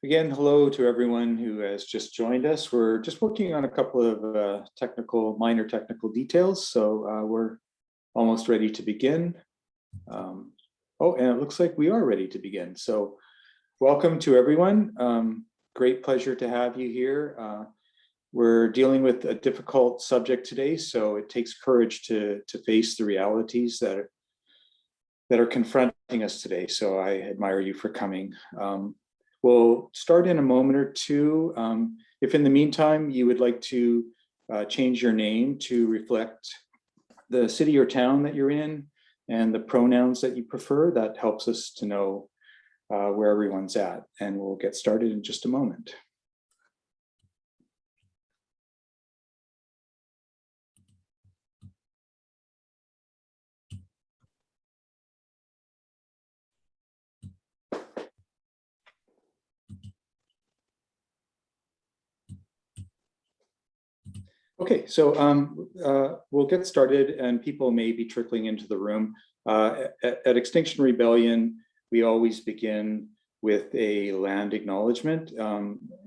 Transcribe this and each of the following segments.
Again, hello to everyone who has just joined us. We're just working on a couple of minor technical details, so we're almost ready to begin. And it looks like we are ready to begin. So welcome to everyone. Great pleasure to have you here. We're dealing with a difficult subject today, so it takes courage to face the realities that are confronting us today. So I admire you for coming. We'll start in a moment or two. If in the meantime you would like to change your name to reflect the city or town that you're in and the pronouns that you prefer, that helps us to know where everyone's at. And we'll get started in just a moment. Okay, so we'll get started and people may be trickling into the room. At Extinction Rebellion, we always begin with a land acknowledgement.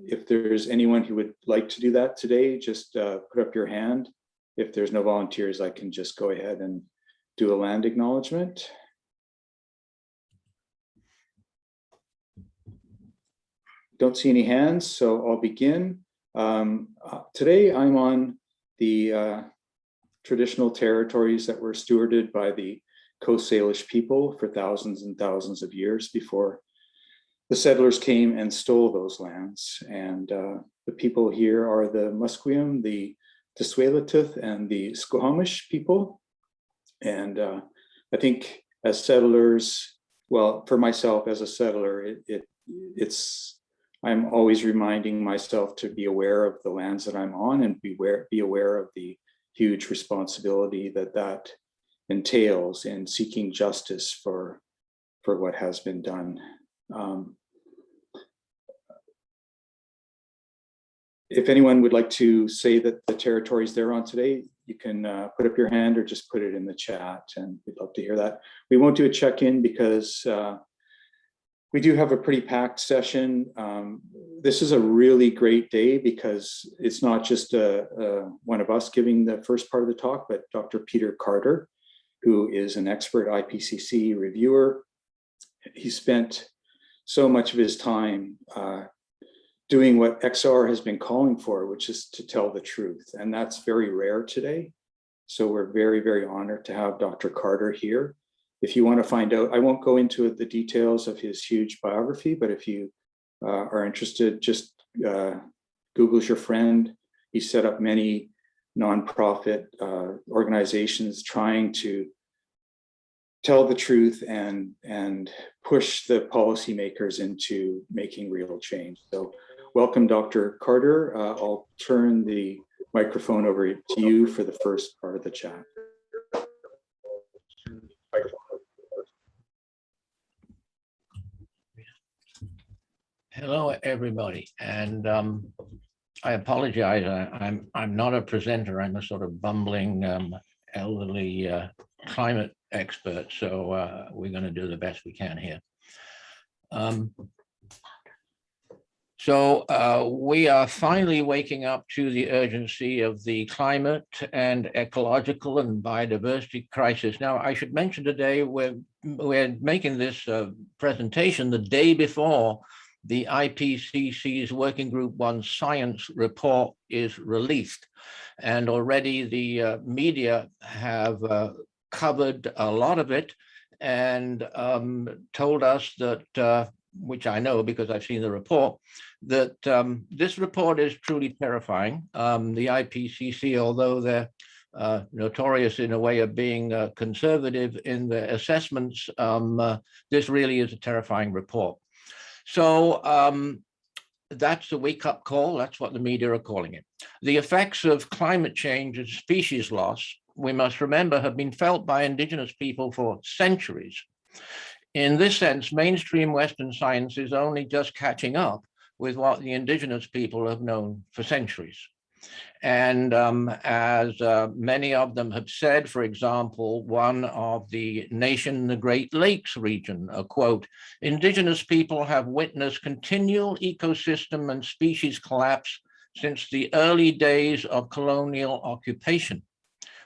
If there's anyone who would like to do that today, just put up your hand. If there's no volunteers, I can just go ahead and do a land acknowledgement. Don't see any hands, so I'll begin. Today I'm on the traditional territories that were stewarded by the Coast Salish people for thousands and thousands of years before the settlers came and stole those lands. And the people here are the Musqueam, the Tsleil-Waututh, and the Squamish people. And I think as settlers, well, for myself as a settler, I'm always reminding myself to be aware of the lands that I'm on and be aware of the huge responsibility that entails in seeking justice for what has been done. If anyone would like to say that the territories they're on today, you can put up your hand or just put it in the chat, and we'd love to hear that. We won't do a check-in because we do have a pretty packed session. This is a really great day because it's not just one of us giving the first part of the talk, but Dr. Peter Carter, who is an expert IPCC reviewer. He spent so much of his time doing what XR has been calling for, which is to tell the truth. And that's very rare today. So we're very, very honored to have Dr. Carter here. If you want to find out, I won't go into the details of his huge biography, but if you are interested, just Google's your friend. He set up many nonprofit organizations trying to tell the truth and push the policymakers into making real change. So welcome, Dr. Carter. I'll turn the microphone over to you for the first part of the chat. Hello, everybody, and I apologize. I'm not a presenter. I'm a sort of bumbling elderly climate expert. So we're going to do the best we can here. We are finally waking up to the urgency of the climate and ecological and biodiversity crisis. Now, I should mention today we're making this presentation the day before the IPCC's Working Group 1 science report is released. And already the media have covered a lot of it and told us that, which I know because I've seen the report, that this report is truly terrifying. The IPCC, although they're notorious in a way of being conservative in their assessments, this really is a terrifying report. So that's a wake-up call. That's what the media are calling it. The effects of climate change and species loss, we must remember, have been felt by Indigenous people for centuries. In this sense, mainstream Western science is only just catching up with what the Indigenous people have known for centuries. And as many of them have said, for example, one of the nation in the Great Lakes region, a quote, indigenous people have witnessed continual ecosystem and species collapse since the early days of colonial occupation.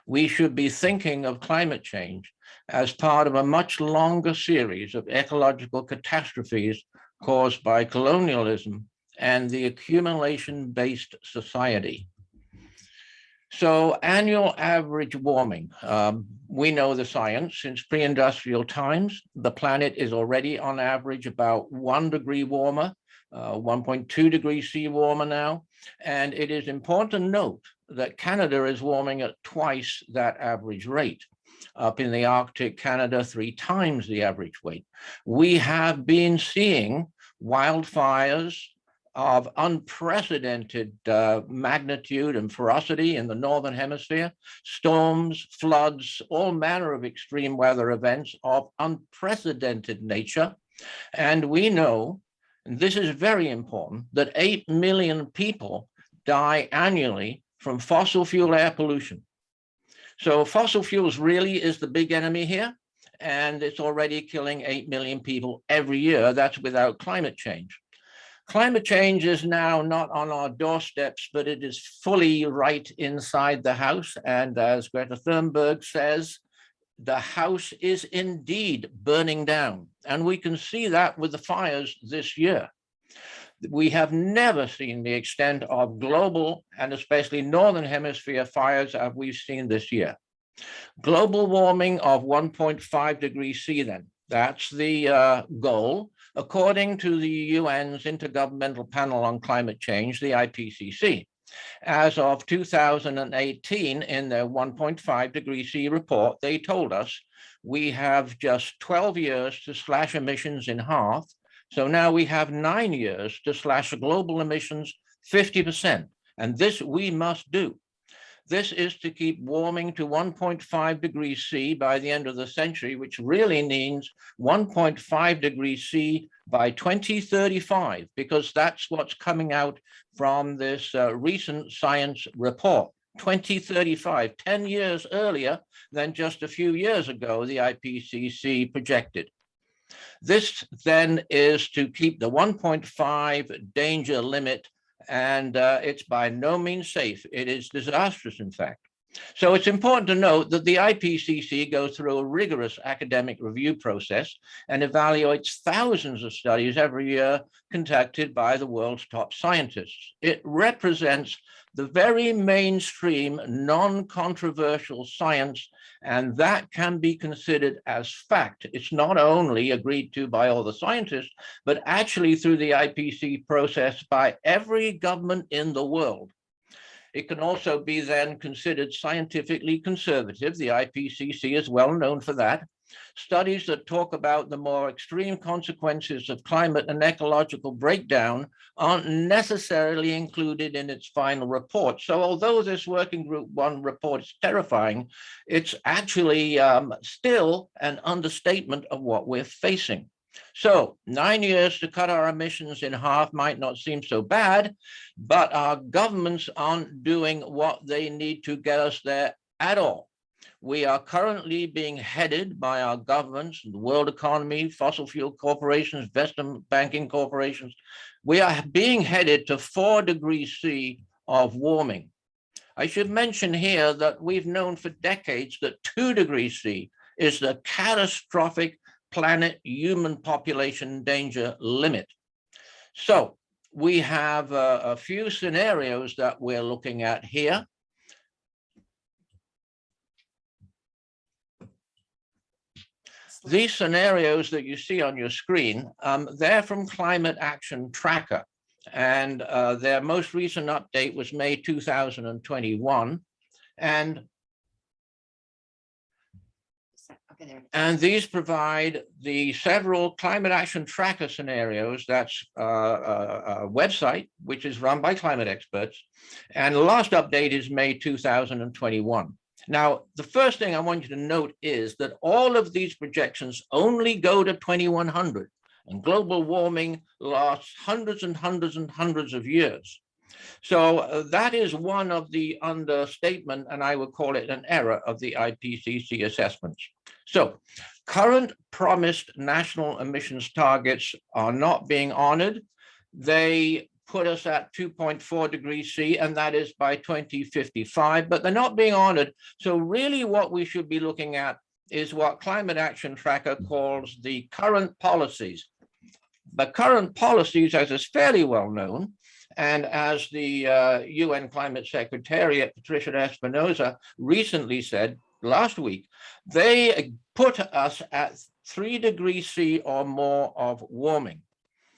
We should be thinking of climate change as part of a much longer series of ecological catastrophes caused by colonialism and the accumulation-based society. So annual average warming, we know the science. Since pre-industrial times, the planet is already on average about 1 degree warmer, 1.2 degrees C warmer now. And it is important to note that Canada is warming at twice that average rate. Up in the Arctic, Canada, 3 times the average rate. We have been seeing wildfires of unprecedented magnitude and ferocity in the Northern Hemisphere, storms, floods, all manner of extreme weather events of unprecedented nature. And we know, and this is very important, that 8 million people die annually from fossil fuel air pollution. So fossil fuels really is the big enemy here, and it's already killing 8 million people every year. That's without climate change. Climate change is now not on our doorsteps, but it is fully right inside the house. And as Greta Thunberg says, the house is indeed burning down. And we can see that with the fires this year. We have never seen the extent of global and especially Northern Hemisphere fires as we've seen this year. Global warming of 1.5 degrees C then, that's the goal, according to the UN's Intergovernmental Panel on Climate Change, the IPCC. As of 2018, in their 1.5 degree C report, they told us we have just 12 years to slash emissions in half. So now we have 9 years to slash global emissions 50%. And this we must do. This is to keep warming to 1.5 degrees C by the end of the century, which really means 1.5 degrees C by 2035, because that's what's coming out from this recent science report. 2035, 10 years earlier than just a few years ago, the IPCC projected. This then is to keep the 1.5 danger limit, and it's by no means safe. It is disastrous, in fact. So it's important to note that the IPCC goes through a rigorous academic review process and evaluates thousands of studies every year conducted by the world's top scientists. It represents the very mainstream, non-controversial science, and that can be considered as fact. It's not only agreed to by all the scientists, but actually through the IPCC process by every government in the world. It can also be then considered scientifically conservative. The IPCC is well known for that. Studies that talk about the more extreme consequences of climate and ecological breakdown aren't necessarily included in its final report. So although this working group 1 report is terrifying, it's actually still an understatement of what we're facing. So 9 years to cut our emissions in half might not seem so bad, but our governments aren't doing what they need to get us there at all. We are currently being headed by our governments, the world economy, fossil fuel corporations, investment banking corporations. We are being headed to 4 degrees C of warming. I should mention here that we've known for decades that 2 degrees C is the catastrophic planet human population danger limit. So we have a few scenarios that we're looking at here. These scenarios that you see on your screen, they're from Climate Action Tracker, and their most recent update was May 2021. And these provide the several Climate Action Tracker scenarios. That's a website which is run by climate experts. And the last update is May 2021. Now, the first thing I want you to note is that all of these projections only go to 2100, and global warming lasts hundreds and hundreds and hundreds of years. So that is one of the understatement, and I would call it an error of the IPCC assessments. So current promised national emissions targets are not being honored. They put us at 2.4 degrees C, and that is by 2055, but they're not being honored. So really what we should be looking at is what Climate Action Tracker calls the current policies. The current policies, as is fairly well known, and as the UN Climate Secretariat, Patricia Espinosa, recently said last week, they put us at 3 degrees C or more of warming.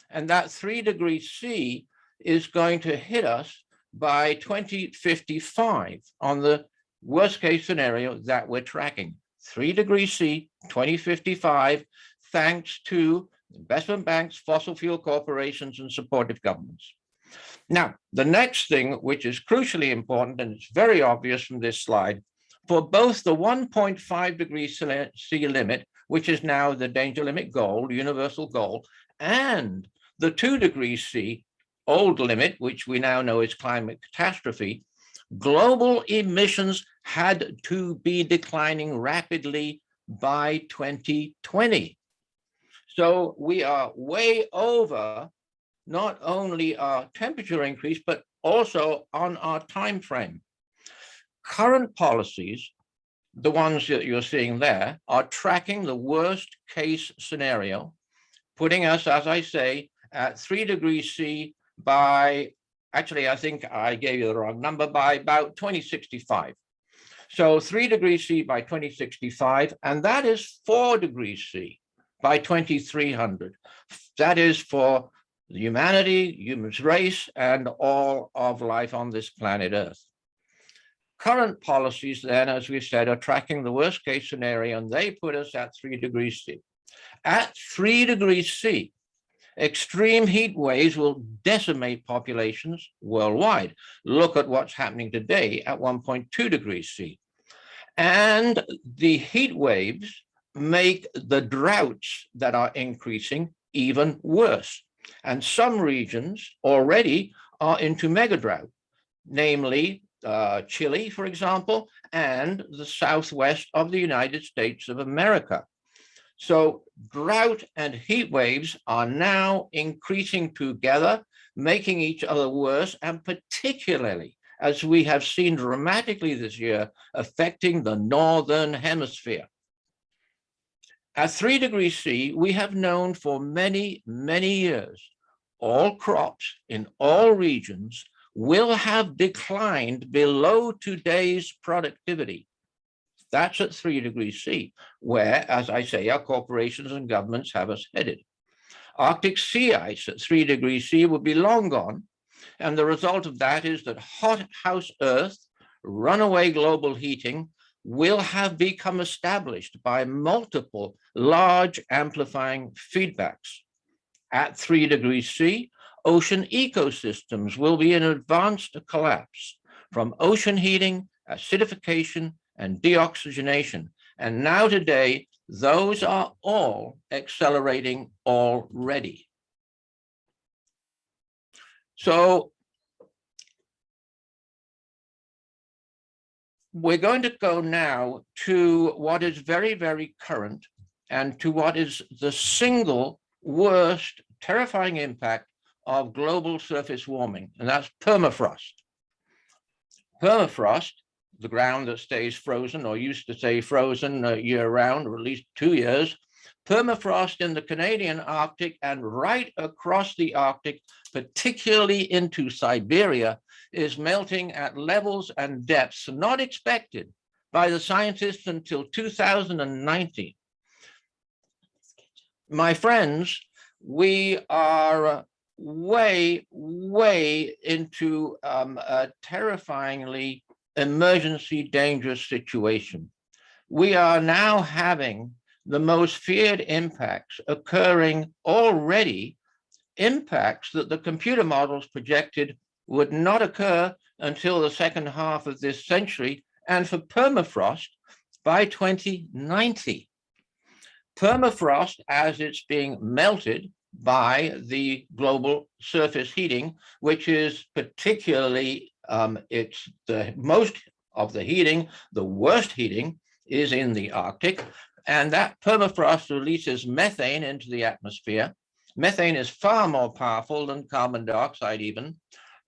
And that 3 degrees C is going to hit us by 2055 on the worst case scenario that we're tracking. 3 degrees C, 2055, thanks to investment banks, fossil fuel corporations, and supportive governments. Now, the next thing, which is crucially important, and it's very obvious from this slide, for both the 1.5 degrees C limit, which is now the danger limit goal, universal goal, and the 2 degrees C old limit, which we now know is climate catastrophe, global emissions had to be declining rapidly by 2020. So we are way over not only our temperature increase, but also on our time frame. Current policies, the ones that you're seeing there, are tracking the worst case scenario, putting us, as I say, at 3 degrees C by, actually, I think I gave you the wrong number, by about 2065. So 3 degrees C by 2065, and that is 4 degrees C by 2300. That is for humanity, human race, and all of life on this planet Earth. Current policies then, as we said, are tracking the worst case scenario, and they put us at 3 degrees C. At 3 degrees C, extreme heat waves will decimate populations worldwide. Look at what's happening today at 1.2 degrees C. And the heat waves make the droughts that are increasing even worse. And some regions already are into mega drought, namely Chile, for example, and the southwest of the United States of America. So drought and heat waves are now increasing together, making each other worse, and particularly, as we have seen dramatically this year, affecting the northern hemisphere. At 3 degrees C, we have known for many, many years, all crops in all regions will have declined below today's productivity. That's at 3 degrees C, where, as I say, our corporations and governments have us headed. Arctic sea ice at 3 degrees C will be long gone, and the result of that is that hothouse Earth, runaway global heating, will have become established by multiple large amplifying feedbacks. At 3 degrees C, ocean ecosystems will be in advanced collapse from ocean heating, acidification, and deoxygenation. And now today, those are all accelerating already. So we're going to go now to what is very, very current and to what is the single worst terrifying impact of global surface warming, and that's permafrost. Permafrost, the ground that stays frozen or used to stay frozen year-round, or at least 2 years, permafrost in the Canadian Arctic and right across the Arctic, particularly into Siberia, is melting at levels and depths not expected by the scientists until 2090. My friends, we are way, way into a terrifyingly emergency dangerous situation. We are now having the most feared impacts occurring already, impacts that the computer models projected would not occur until the second half of this century, and for permafrost by 2090. Permafrost, as it's being melted, by the global surface heating, which is particularly, it's the most of the heating, the worst heating is in the Arctic, and that permafrost releases methane into the atmosphere. Methane is far more powerful than carbon dioxide even,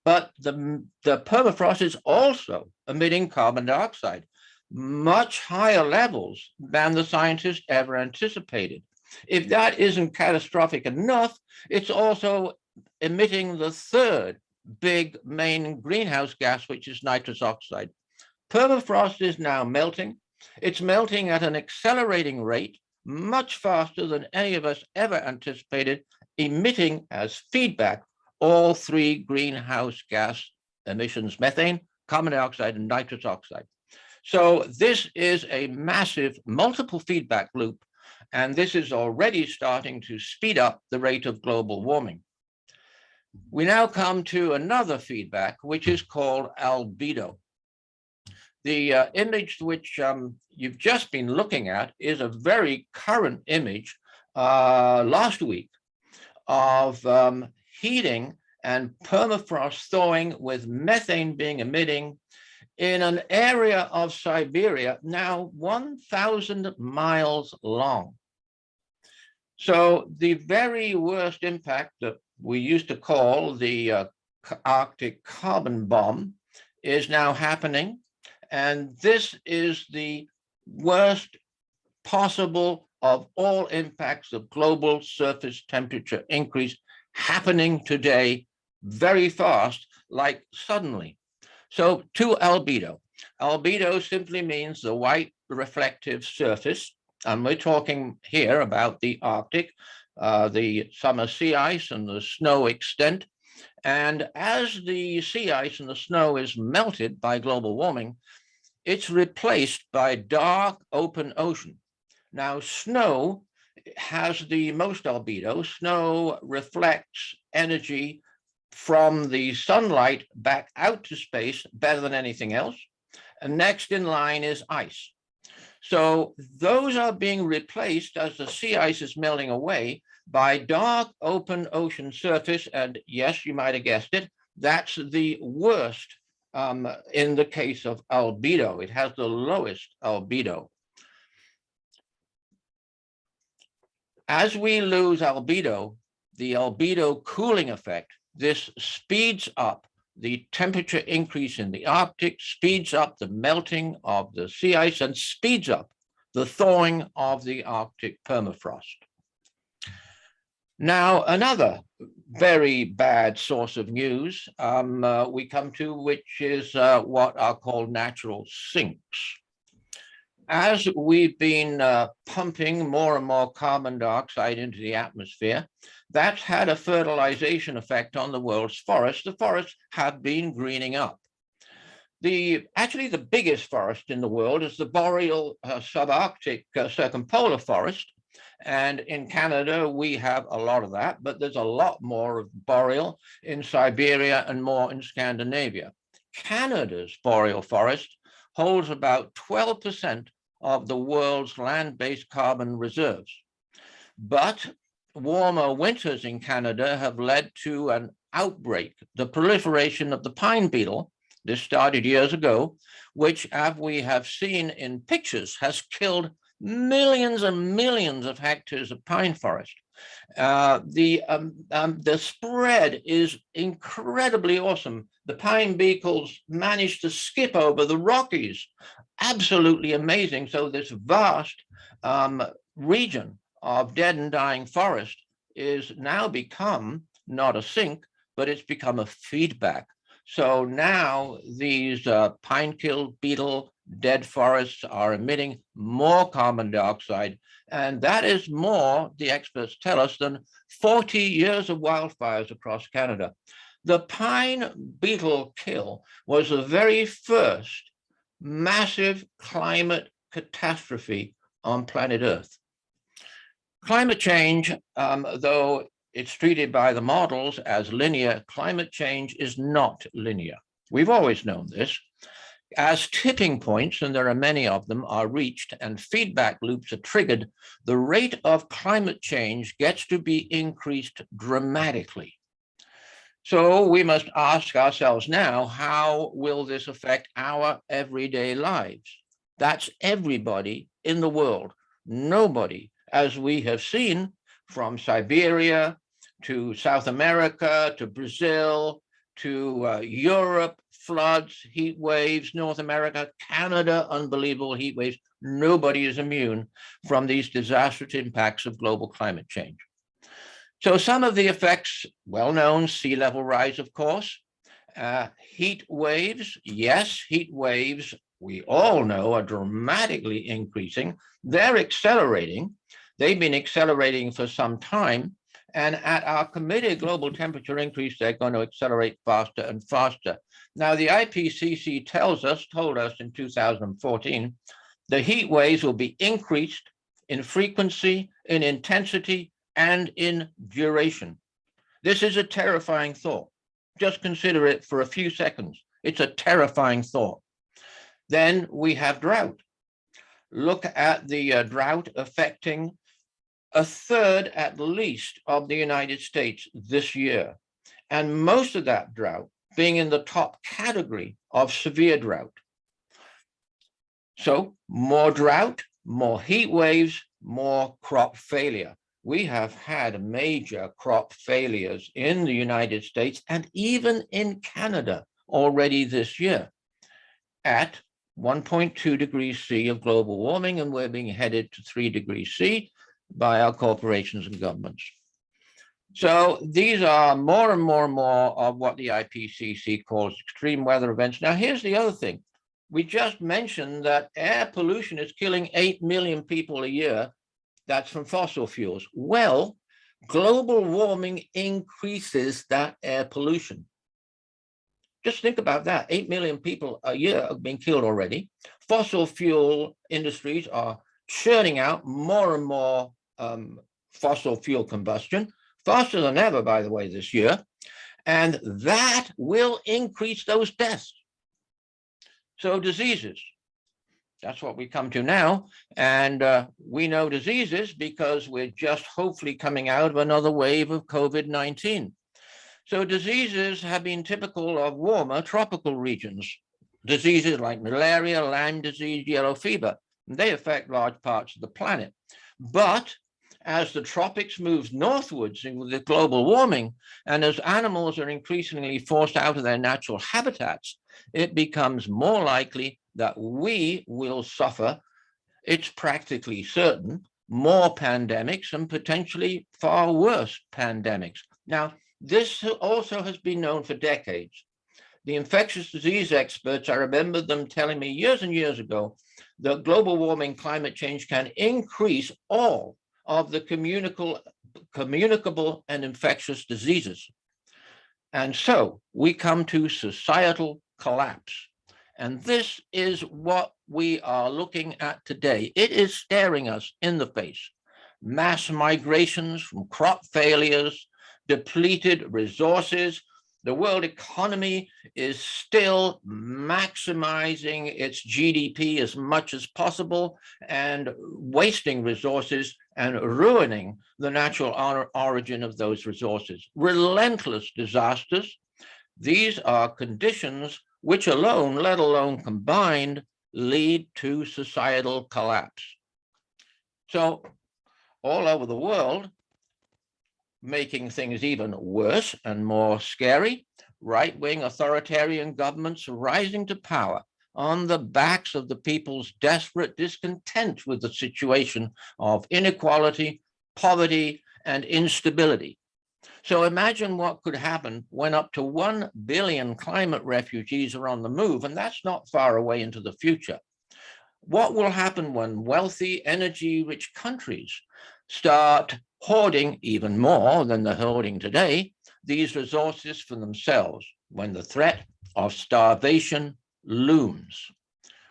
but the permafrost is also emitting carbon dioxide, much higher levels than the scientists ever anticipated. If that isn't catastrophic enough, it's also emitting the third big main greenhouse gas, which is nitrous oxide. Permafrost is now melting. It's melting at an accelerating rate, much faster than any of us ever anticipated, emitting as feedback all three greenhouse gas emissions: methane, carbon dioxide, and nitrous oxide. So this is a massive multiple feedback loop, and this is already starting to speed up the rate of global warming. We now come to another feedback, which is called albedo. The image which you've just been looking at is a very current image last week of heating and permafrost thawing with methane being emitting in an area of Siberia now 1,000 miles long. So the very worst impact that we used to call the Arctic carbon bomb is now happening. And this is the worst possible of all impacts of global surface temperature increase happening today very fast, like suddenly. So to albedo. Albedo simply means the white reflective surface. And we're talking here about the Arctic, the summer sea ice and the snow extent. And as the sea ice and the snow is melted by global warming, it's replaced by dark open ocean. Now, snow has the most albedo. Snow reflects energy from the sunlight back out to space better than anything else. And next in line is ice. So those are being replaced as the sea ice is melting away by dark open ocean surface. And yes, you might have guessed it, that's the worst in the case of albedo. It has the lowest albedo. As we lose albedo, the albedo cooling effect, this speeds up the temperature increase in the Arctic, speeds up the melting of the sea ice, and speeds up the thawing of the Arctic permafrost. Now, another very bad source of news we come to, which is what are called natural sinks. As we've been pumping more and more carbon dioxide into the atmosphere, that's had a fertilization effect on the world's forests. The forests have been greening up. Actually, the biggest forest in the world is the boreal subarctic circumpolar forest. And in Canada, we have a lot of that, but there's a lot more of boreal in Siberia and more in Scandinavia. Canada's boreal forest holds about 12% of the world's land-based carbon reserves. But warmer winters in Canada have led to an outbreak, the proliferation of the pine beetle. This started years ago, which, as we have seen in pictures, has killed millions and millions of hectares of pine forest. The spread is incredibly awesome. The pine beetles managed to skip over the Rockies. Absolutely amazing. So this vast region of dead and dying forest is now become not a sink, but it's become a feedback. So now these pine-killed beetle dead forests are emitting more carbon dioxide, and that is more, the experts tell us, than 40 years of wildfires across Canada. The pine beetle kill was the very first massive climate catastrophe on planet Earth. Climate change, though it's treated by the models as linear, climate change is not linear. We've always known this. As tipping points, and there are many of them, are reached and feedback loops are triggered, the rate of climate change gets to be increased dramatically. So we must ask ourselves now, how will this affect our everyday lives? That's everybody in the world. Nobody, as we have seen, from Siberia to South America to Brazil to Europe, floods, heat waves, North America, Canada, unbelievable heat waves. Nobody is immune from these disastrous impacts of global climate change. So some of the effects, well known, sea level rise, of course, heat waves, yes, heat waves, we all know are dramatically increasing. They're accelerating. They've been accelerating for some time. And at our committed global temperature increase, they're going to accelerate faster and faster. Now, the IPCC told us in 2014, the heat waves will be increased in frequency, in intensity, and in duration. This is a terrifying thought. Just consider it for a few seconds. It's a terrifying thought. Then we have drought. Look at the drought affecting a third at least of the United States this year, and most of that drought being in the top category of severe drought. So more drought, more heat waves, more crop failure. We have had major crop failures in the United States and even in Canada already this year at 1.2 degrees C of global warming, and we're being headed to 3 degrees C by our corporations and governments. So these are more and more and more of what the IPCC calls extreme weather events. Now, here's the other thing. We just mentioned that air pollution is killing 8 million people a year. That's from fossil fuels. Well, global warming increases that air pollution. Just think about that. 8 million people a year have been killed already. Fossil fuel industries are churning out more and more fossil fuel combustion, faster than ever, by the way, this year. And that will increase those deaths. So diseases, that's what we come to now. And we know diseases because we're just hopefully coming out of another wave of COVID-19. So diseases have been typical of warmer tropical regions. Diseases like malaria, Lyme disease, yellow fever, they affect large parts of the planet. But as the tropics move northwards with the global warming, and as animals are increasingly forced out of their natural habitats, it becomes more likely that we will suffer, it's practically certain, more pandemics and potentially far worse pandemics. Now, this also has been known for decades. The infectious disease experts, I remember them telling me years and years ago that global warming, climate change can increase all of the communicable and infectious diseases. And so we come to societal collapse. And this is what we are looking at today. It is staring us in the face. Mass migrations from crop failures, depleted resources. The world economy is still maximizing its GDP as much as possible and wasting resources and ruining the natural origin of those resources. Relentless disasters. These are conditions which alone, let alone combined, lead to societal collapse. So all over the world, making things even worse and more scary, right-wing authoritarian governments rising to power on the backs of the people's desperate discontent with the situation of inequality, poverty, and instability. So imagine what could happen when up to 1 billion climate refugees are on the move, and that's not far away into the future. What will happen when wealthy, energy-rich countries start hoarding even more than they're hoarding today, these resources for themselves, when the threat of starvation looms?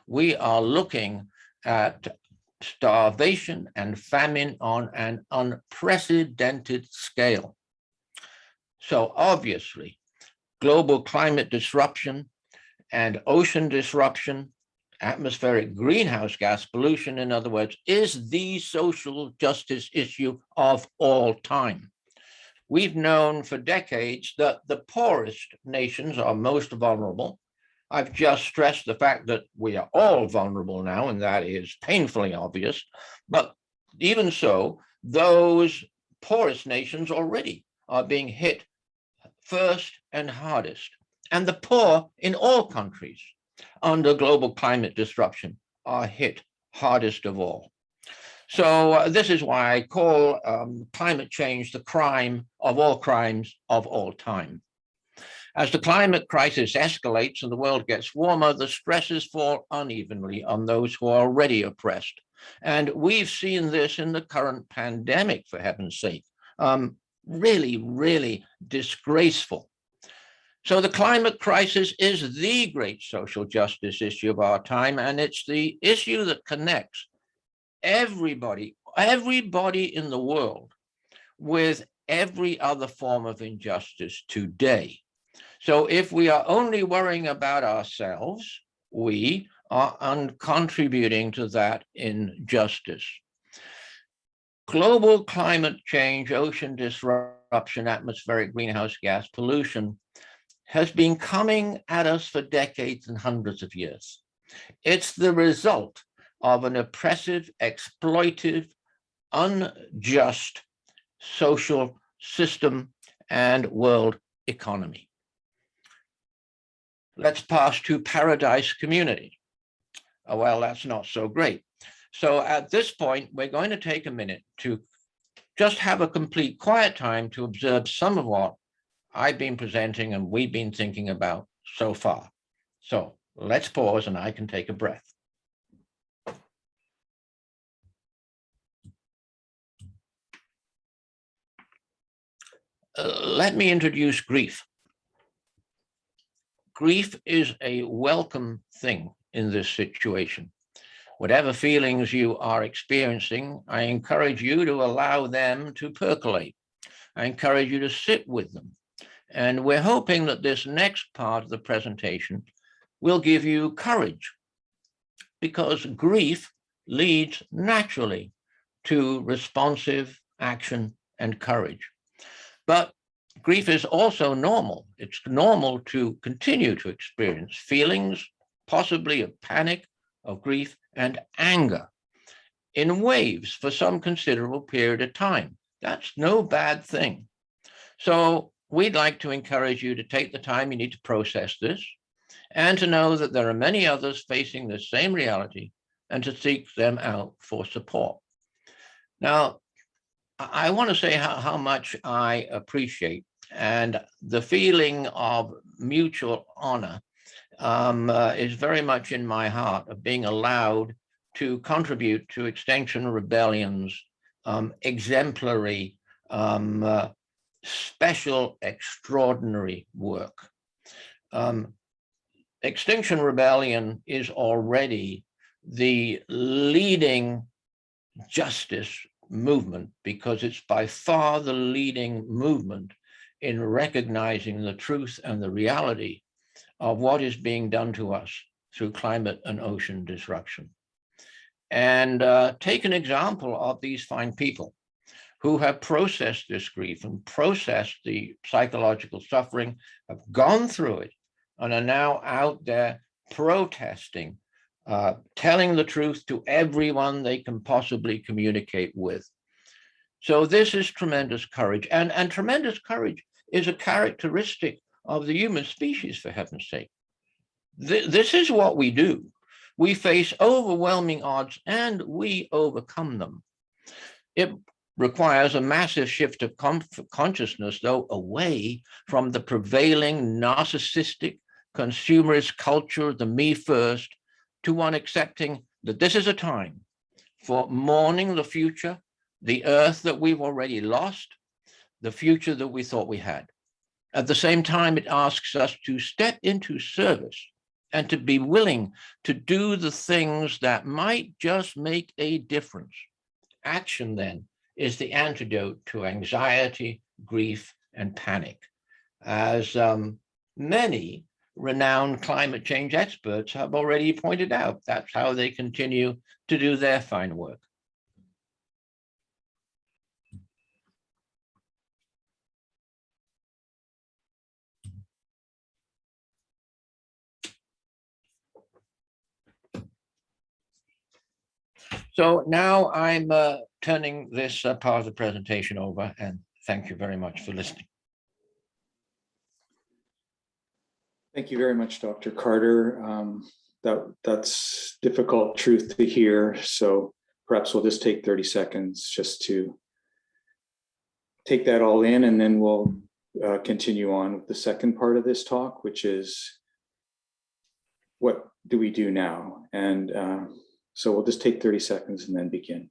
We are looking at starvation and famine on an unprecedented scale. So obviously, global climate disruption and ocean disruption, atmospheric greenhouse gas pollution, in other words, is the social justice issue of all time. We've known for decades that the poorest nations are most vulnerable. I've just stressed the fact that we are all vulnerable now, and that is painfully obvious. But even so, those poorest nations already are being hit first and hardest. And the poor in all countries under global climate disruption are hit hardest of all. So this is why I call climate change the crime of all crimes of all time. As the climate crisis escalates and the world gets warmer, the stresses fall unevenly on those who are already oppressed. And we've seen this in the current pandemic, for heaven's sake. Really, really disgraceful. So the climate crisis is the great social justice issue of our time, and it's the issue that connects everybody in the world with every other form of injustice today. So if we are only worrying about ourselves, we are contributing to that injustice. Global climate change, ocean disruption, atmospheric greenhouse gas pollution has been coming at us for decades and hundreds of years. It's the result of an oppressive, exploitive, unjust social system and world economy. Let's pass to paradise community. Well, that's not so great. So at this point, we're going to take a minute to just have a complete quiet time to observe some of what I've been presenting and we've been thinking about so far. So let's pause and I can take a breath. Let me introduce grief. Grief is a welcome thing in this situation. Whatever feelings you are experiencing, I encourage you to allow them to percolate. I encourage you to sit with them. And we're hoping that this next part of the presentation will give you courage, because grief leads naturally to responsive action and courage. But grief is also normal. It's normal to continue to experience feelings, possibly of panic, of grief, and anger in waves for some considerable period of time. That's no bad thing. So we'd like to encourage you to take the time you need to process this and to know that there are many others facing the same reality and to seek them out for support. Now, I want to say how much I appreciate and the feeling of mutual honor is very much in my heart of being allowed to contribute to Extinction Rebellion's exemplary, special, extraordinary work. Extinction Rebellion is already the leading justice movement because it's by far the leading movement in recognizing the truth and the reality of what is being done to us through climate and ocean disruption. And take an example of these fine people who have processed this grief and processed the psychological suffering, have gone through it, and are now out there protesting, telling the truth to everyone they can possibly communicate with. So this is tremendous courage, and tremendous courage is a characteristic of the human species, for heaven's sake. This is what we do. We face overwhelming odds and we overcome them. It requires a massive shift of consciousness, though, away from the prevailing narcissistic consumerist culture, the me first, to one accepting that this is a time for mourning the future, the earth that we've already lost, the future that we thought we had. At the same time, it asks us to step into service and to be willing to do the things that might just make a difference. Action, then, is the antidote to anxiety, grief, and panic. As many renowned climate change experts have already pointed out. That's how they continue to do their fine work. So now I'm turning this part of the presentation over, and thank you very much for listening. Thank you very much, Dr. Carter. That's difficult truth to hear, so perhaps we'll just take 30 seconds just to take that all in, and then we'll continue on with the second part of this talk, which is what do we do now? And so we'll just take 30 seconds and then begin.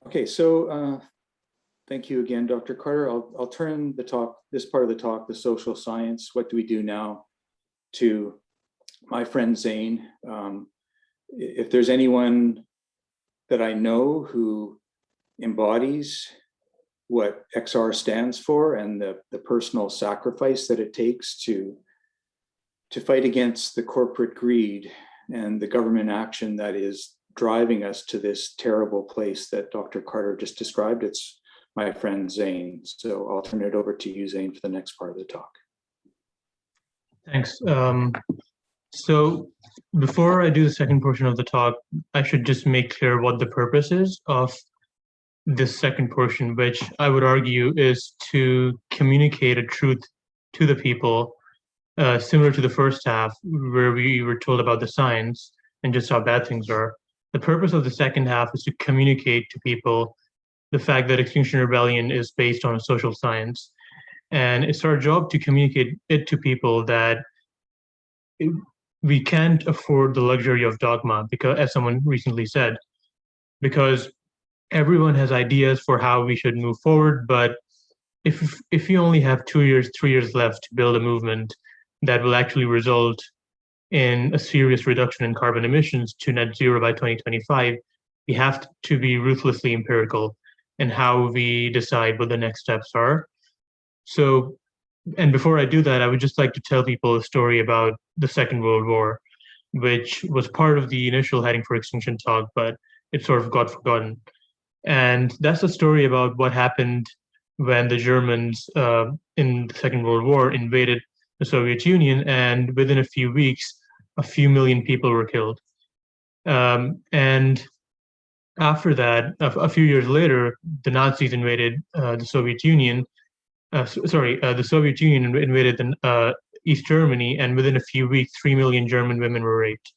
Okay, so thank you again, Dr. Carter. I'll turn this part of the talk, the social science, what do we do now, to my friend Zain. If there's anyone that I know who embodies what XR stands for and the personal sacrifice that it takes to fight against the corporate greed and the government action that is driving us to this terrible place that Dr. Carter just described, it's my friend Zain. So I'll turn it over to you, Zain, for the next part of the talk. Thanks. So before I do the second portion of the talk, I should just make clear what the purpose is of this second portion, which I would argue is to communicate a truth to the people, similar to the first half, where we were told about the science and just how bad things are. The purpose of the second half is to communicate to people the fact that Extinction Rebellion is based on a social science. And it's our job to communicate it to people that we can't afford the luxury of dogma, because, as someone recently said, because everyone has ideas for how we should move forward, but if you only have 2 years, 3 years left to build a movement that will actually result in a serious reduction in carbon emissions to net zero by 2025, we have to be ruthlessly empirical in how we decide what the next steps are. So, and before I do that, I would just like to tell people a story about the Second World War, which was part of the initial Heading for Extinction talk, but it sort of got forgotten. And that's a story about what happened when the Germans in the Second World War invaded the Soviet Union, and within a few weeks, a few million people were killed. And after that, a few years later, the Nazis invaded the Soviet Union. The Soviet Union invaded East Germany, and within a few weeks, 3 million German women were raped.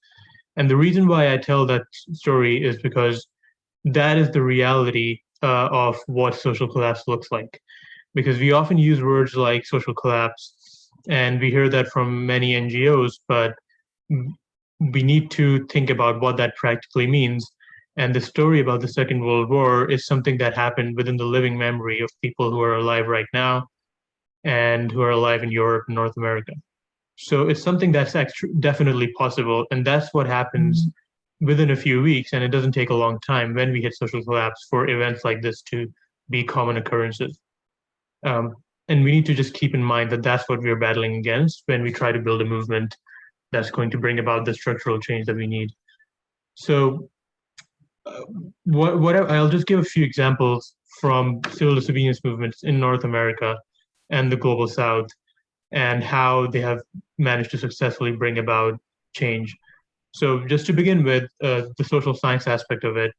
And the reason why I tell that story is because that is the reality of what social collapse looks like. Because we often use words like social collapse, and we hear that from many NGOs, but we need to think about what that practically means. And the story about the Second World War is something that happened within the living memory of people who are alive right now and who are alive in Europe and North America. So it's something that's definitely possible. And that's what happens within a few weeks. And it doesn't take a long time when we hit social collapse for events like this to be common occurrences. And we need to just keep in mind that that's what we're battling against when we try to build a movement that's going to bring about the structural change that we need. So I'll just give a few examples from civil disobedience movements in North America and the global South, and how they have managed to successfully bring about change. So just to begin with, the social science aspect of it,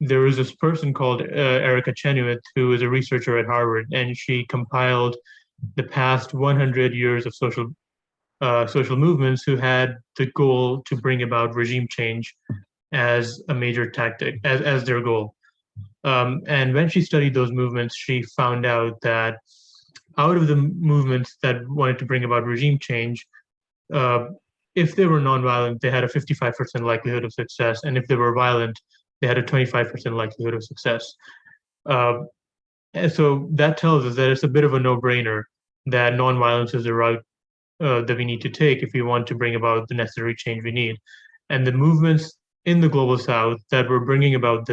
there was this person called Erica Chenoweth, who is a researcher at Harvard, and she compiled the past 100 years of social movements who had the goal to bring about regime change as a major tactic, as their goal. And when she studied those movements, she found out that out of the movements that wanted to bring about regime change, if they were nonviolent, they had a 55% likelihood of success. And if they were violent, they had a 25% likelihood of success. And so that tells us that it's a bit of a no-brainer that nonviolence is the route that we need to take if we want to bring about the necessary change we need. And the movements in the global south that were bringing about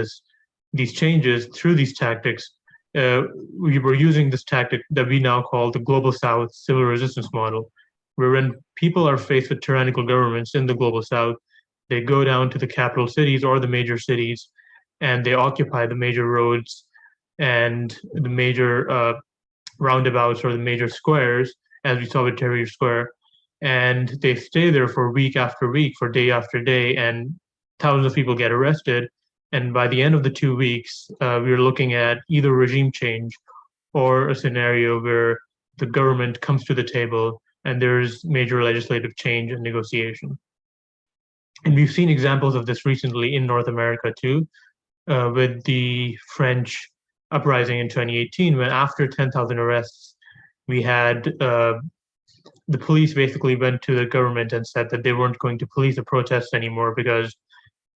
these changes through these tactics, we were using this tactic that we now call the global south civil resistance model, where when people are faced with tyrannical governments in the global south, they go down to the capital cities or the major cities, and they occupy the major roads and the major roundabouts or the major squares, as we saw with Tahrir Square, and they stay there for week after week, for day after day, and thousands of people get arrested. And by the end of the 2 weeks, we're looking at either regime change or a scenario where the government comes to the table and there's major legislative change and negotiation. And we've seen examples of this recently in North America too, with the French uprising in 2018, when after 10,000 arrests, we had the police basically went to the government and said that they weren't going to police the protests anymore because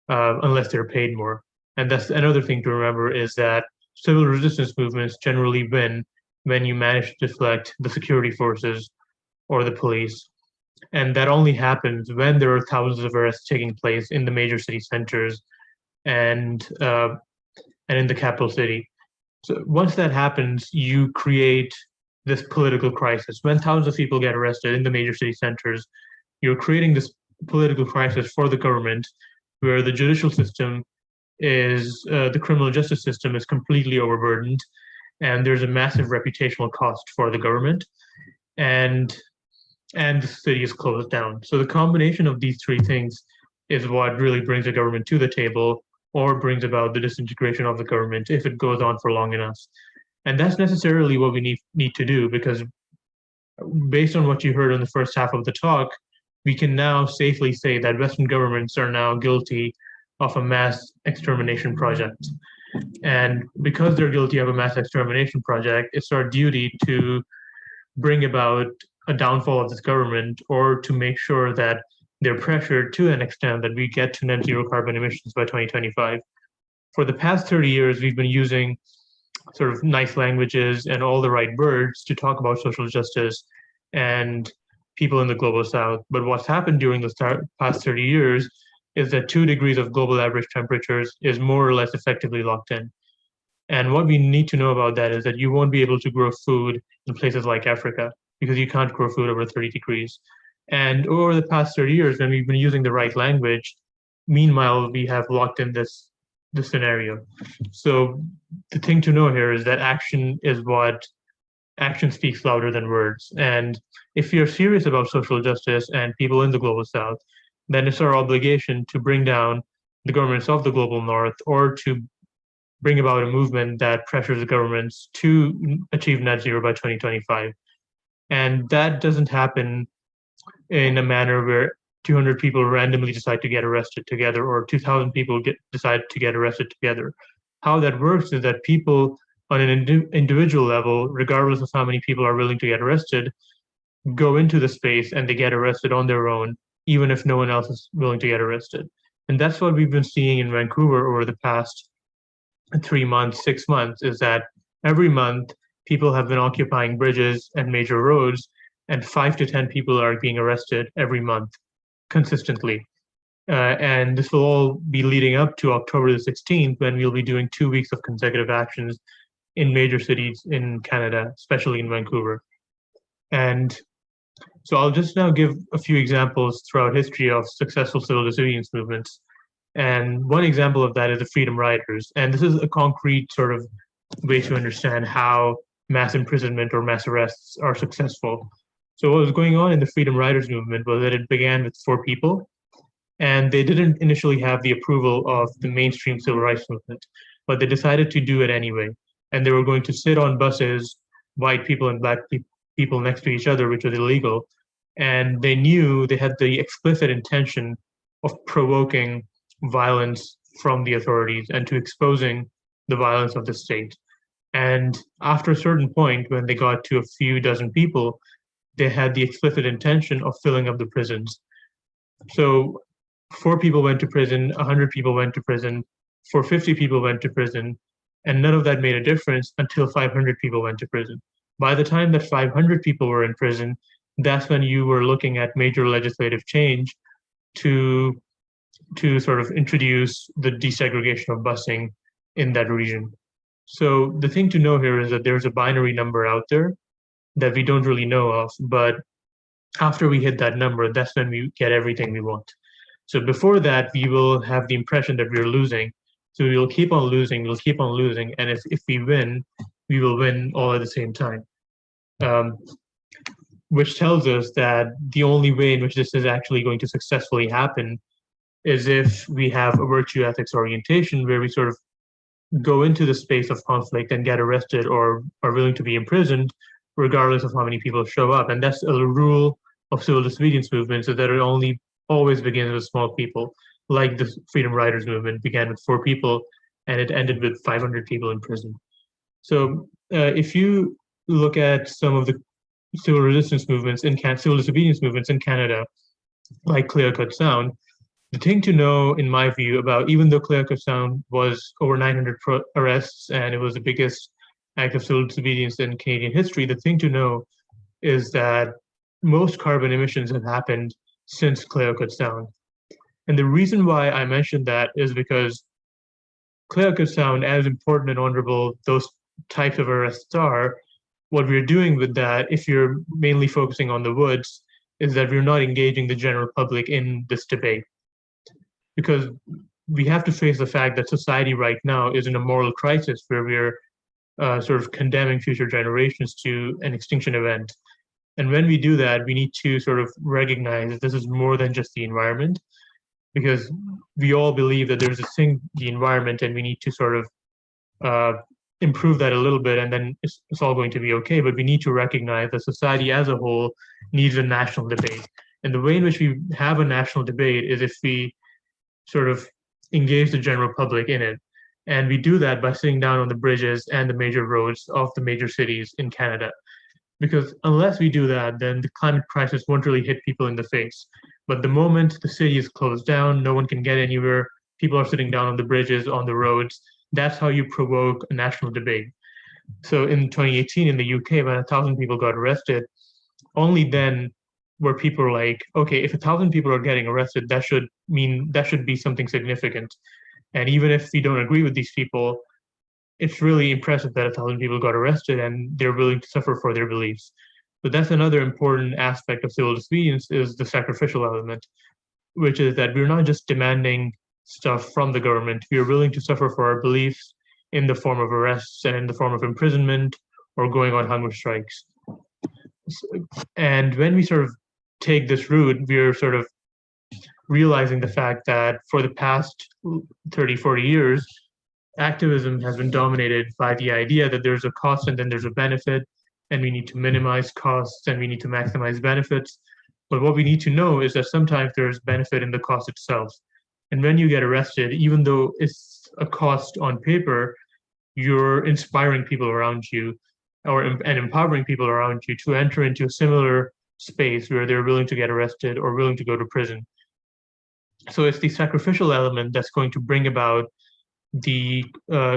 unless they're paid more. And that's another thing to remember, is that civil resistance movements generally win when you manage to deflect the security forces or the police. And that only happens when there are thousands of arrests taking place in the major city centers and in the capital city. So once that happens, you create this political crisis. When thousands of people get arrested in the major city centers, you're creating this political crisis for the government, where the judicial system is, the criminal justice system is completely overburdened, and there's a massive reputational cost for the government, and the city is closed down. So the combination of these three things is what really brings the government to the table, or brings about the disintegration of the government if it goes on for long enough. And that's necessarily what we need to do, because based on what you heard in the first half of the talk, we can now safely say that Western governments are now guilty of a mass extermination project. And because they're guilty of a mass extermination project, it's our duty to bring about a downfall of this government, or to make sure that they're pressured to an extent that we get to net zero carbon emissions by 2025. For the past 30 years, we've been using sort of nice languages and all the right words to talk about social justice and people in the global south. But what's happened during the past 30 years is that 2 degrees of global average temperatures is more or less effectively locked in. And what we need to know about that is that you won't be able to grow food in places like Africa, because you can't grow food over 30 degrees. And over the past 30 years, when we've been using the right language, meanwhile, we have locked in this scenario. So the thing to know here is that action speaks louder than words. And if you're serious about social justice and people in the global south, then it's our obligation to bring down the governments of the global north, or to bring about a movement that pressures the governments to achieve net zero by 2025. And that doesn't happen in a manner where 200 people randomly decide to get arrested together, or 2,000 people decide to get arrested together. How that works is that people on an individual level, regardless of how many people are willing to get arrested, go into the space and they get arrested on their own, even if no one else is willing to get arrested. And that's what we've been seeing in Vancouver over the past 3 months, 6 months, is that every month people have been occupying bridges and major roads, and 5 to 10 people are being arrested every month consistently. And this will all be leading up to October the 16th, when we'll be doing 2 weeks of consecutive actions in major cities in Canada, especially in Vancouver. And so I'll just now give a few examples throughout history of successful civil disobedience movements. And one example of that is the Freedom Riders. And this is a concrete sort of way to understand how mass imprisonment or mass arrests are successful. So what was going on in the Freedom Riders movement was that it began with 4 people, and they didn't initially have the approval of the mainstream civil rights movement, but they decided to do it anyway. And they were going to sit on buses, white people and black people next to each other, which was illegal. And they knew they had the explicit intention of provoking violence from the authorities and to exposing the violence of the state. And after a certain point, when they got to a few dozen people, they had the explicit intention of filling up the prisons. So 4 people went to prison, 100 people went to prison, for 50 people went to prison, and none of that made a difference until 500 people went to prison. By the time that 500 people were in prison, that's when you were looking at major legislative change to sort of introduce the desegregation of busing in that region. So the thing to know here is that there's a binary number out there that we don't really know of, but after we hit that number, that's when we get everything we want. So before that, we will have the impression that we're losing. So we'll keep on losing, and if we win, we will win all at the same time. Which tells us that the only way in which this is actually going to successfully happen is if we have a virtue ethics orientation where we sort of go into the space of conflict and get arrested or are willing to be imprisoned, regardless of how many people show up. And that's a rule of civil disobedience movements, so that it only always begins with small people, like the Freedom Riders movement began with 4 people and it ended with 500 people in prison. So if you look at some of the civil resistance movements civil disobedience movements in Canada, like Clear Cut Sound, the thing to know, in my view, about even though Clear Cut Sound was over 900 arrests and it was the biggest act of civil disobedience in Canadian history, the thing to know is that most carbon emissions have happened since Clear Cut Sound. And the reason why I mentioned that is because Clear Cut Sound, as important and honorable those types of arrests are, what we're doing with that, if you're mainly focusing on the woods, is that we're not engaging the general public in this debate. Because we have to face the fact that society right now is in a moral crisis where we're sort of condemning future generations to an extinction event. And when we do that, we need to sort of recognize that this is more than just the environment, because we all believe that there's a thing, the environment, and we need to sort of improve that a little bit, and then it's all going to be okay. But we need to recognize that society as a whole needs a national debate. And the way in which we have a national debate is if we sort of engage the general public in it. And we do that by sitting down on the bridges and the major roads of the major cities in Canada. Because unless we do that, then the climate crisis won't really hit people in the face. But the moment the city is closed down, no one can get anywhere, people are sitting down on the bridges, on the roads, that's how you provoke a national debate. So in 2018 in the UK, when 1,000 people got arrested, only then were people like, okay, if 1,000 people are getting arrested, that should be something significant. And even if we don't agree with these people, it's really impressive that 1,000 people got arrested and they're willing to suffer for their beliefs. But that's another important aspect of civil disobedience, is the sacrificial element, which is that we're not just demanding stuff from the government. We are willing to suffer for our beliefs in the form of arrests and in the form of imprisonment or going on hunger strikes. And when we sort of take this route, we're sort of realizing the fact that for the past 30, 40 years, activism has been dominated by the idea that there's a cost and then there's a benefit, and we need to minimize costs and we need to maximize benefits. But what we need to know is that sometimes there's benefit in the cost itself. And when you get arrested, even though it's a cost on paper, you're inspiring people around you and empowering people around you to enter into a similar space where they're willing to get arrested or willing to go to prison. So it's the sacrificial element that's going to bring about the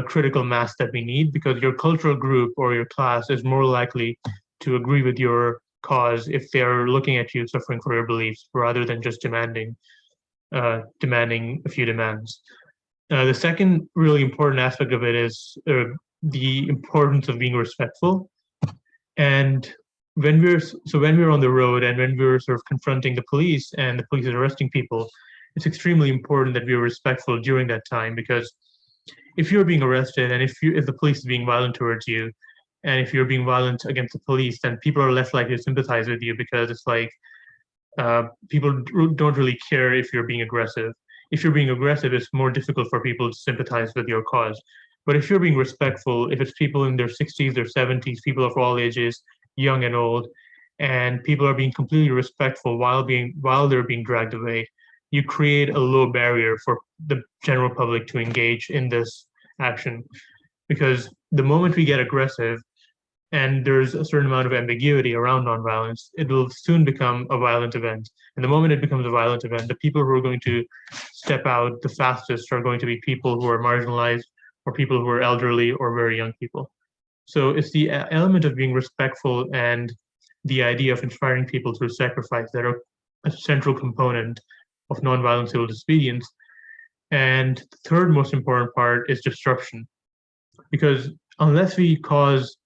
critical mass that we need, because your cultural group or your class is more likely to agree with your cause if they're looking at you suffering for your beliefs rather than just demanding a few demands. The second really important aspect of it is the importance of being respectful. And when we're on the road and when we're sort of confronting the police and the police is arresting people, it's extremely important that we are respectful during that time, because if you're being arrested and if the police is being violent towards you, and if you're being violent against the police, then people are less likely to sympathize with you, because it's like people don't really care if you're being aggressive. If you're being aggressive, it's more difficult for people to sympathize with your cause. But if you're being respectful, if it's people in their 60s, their 70s, people of all ages, young and old, and people are being completely respectful while they're being dragged away, you create a low barrier for the general public to engage in this action. Because the moment we get aggressive, and there's a certain amount of ambiguity around nonviolence, it will soon become a violent event. And the moment it becomes a violent event, the people who are going to step out the fastest are going to be people who are marginalized, or people who are elderly, or very young people. So it's the element of being respectful and the idea of inspiring people through sacrifice that are a central component of nonviolent civil disobedience. And the third most important part is disruption, because unless we cause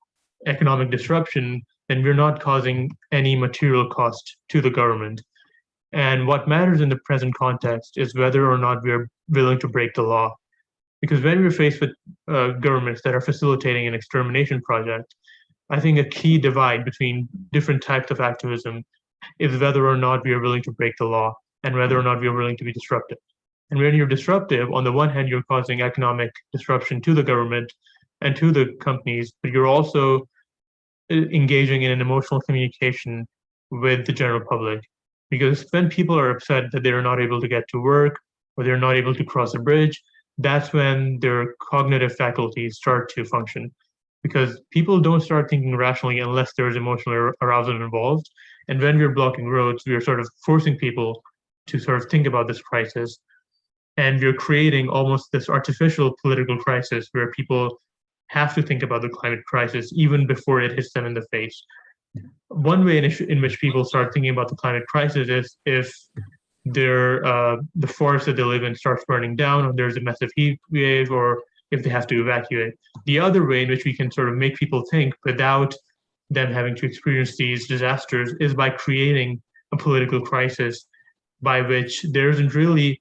economic disruption, then we're not causing any material cost to the government. And what matters in the present context is whether or not we're willing to break the law. Because when we're faced with governments that are facilitating an extermination project, I think a key divide between different types of activism is whether or not we are willing to break the law and whether or not we are willing to be disruptive. And when you're disruptive, on the one hand, you're causing economic disruption to the government and to the companies, but you're also engaging in an emotional communication with the general public. Because when people are upset that they're not able to get to work or they're not able to cross a bridge, that's when their cognitive faculties start to function. Because people don't start thinking rationally unless there's emotional arousal involved. And when we're blocking roads, we're sort of forcing people to sort of think about this crisis. And we're creating almost this artificial political crisis where people have to think about the climate crisis even before it hits them in the face. One way in which people start thinking about the climate crisis is if the forest that they live in starts burning down, or there's a massive heat wave, or if they have to evacuate. The other way in which we can sort of make people think without them having to experience these disasters is by creating a political crisis by which there isn't really,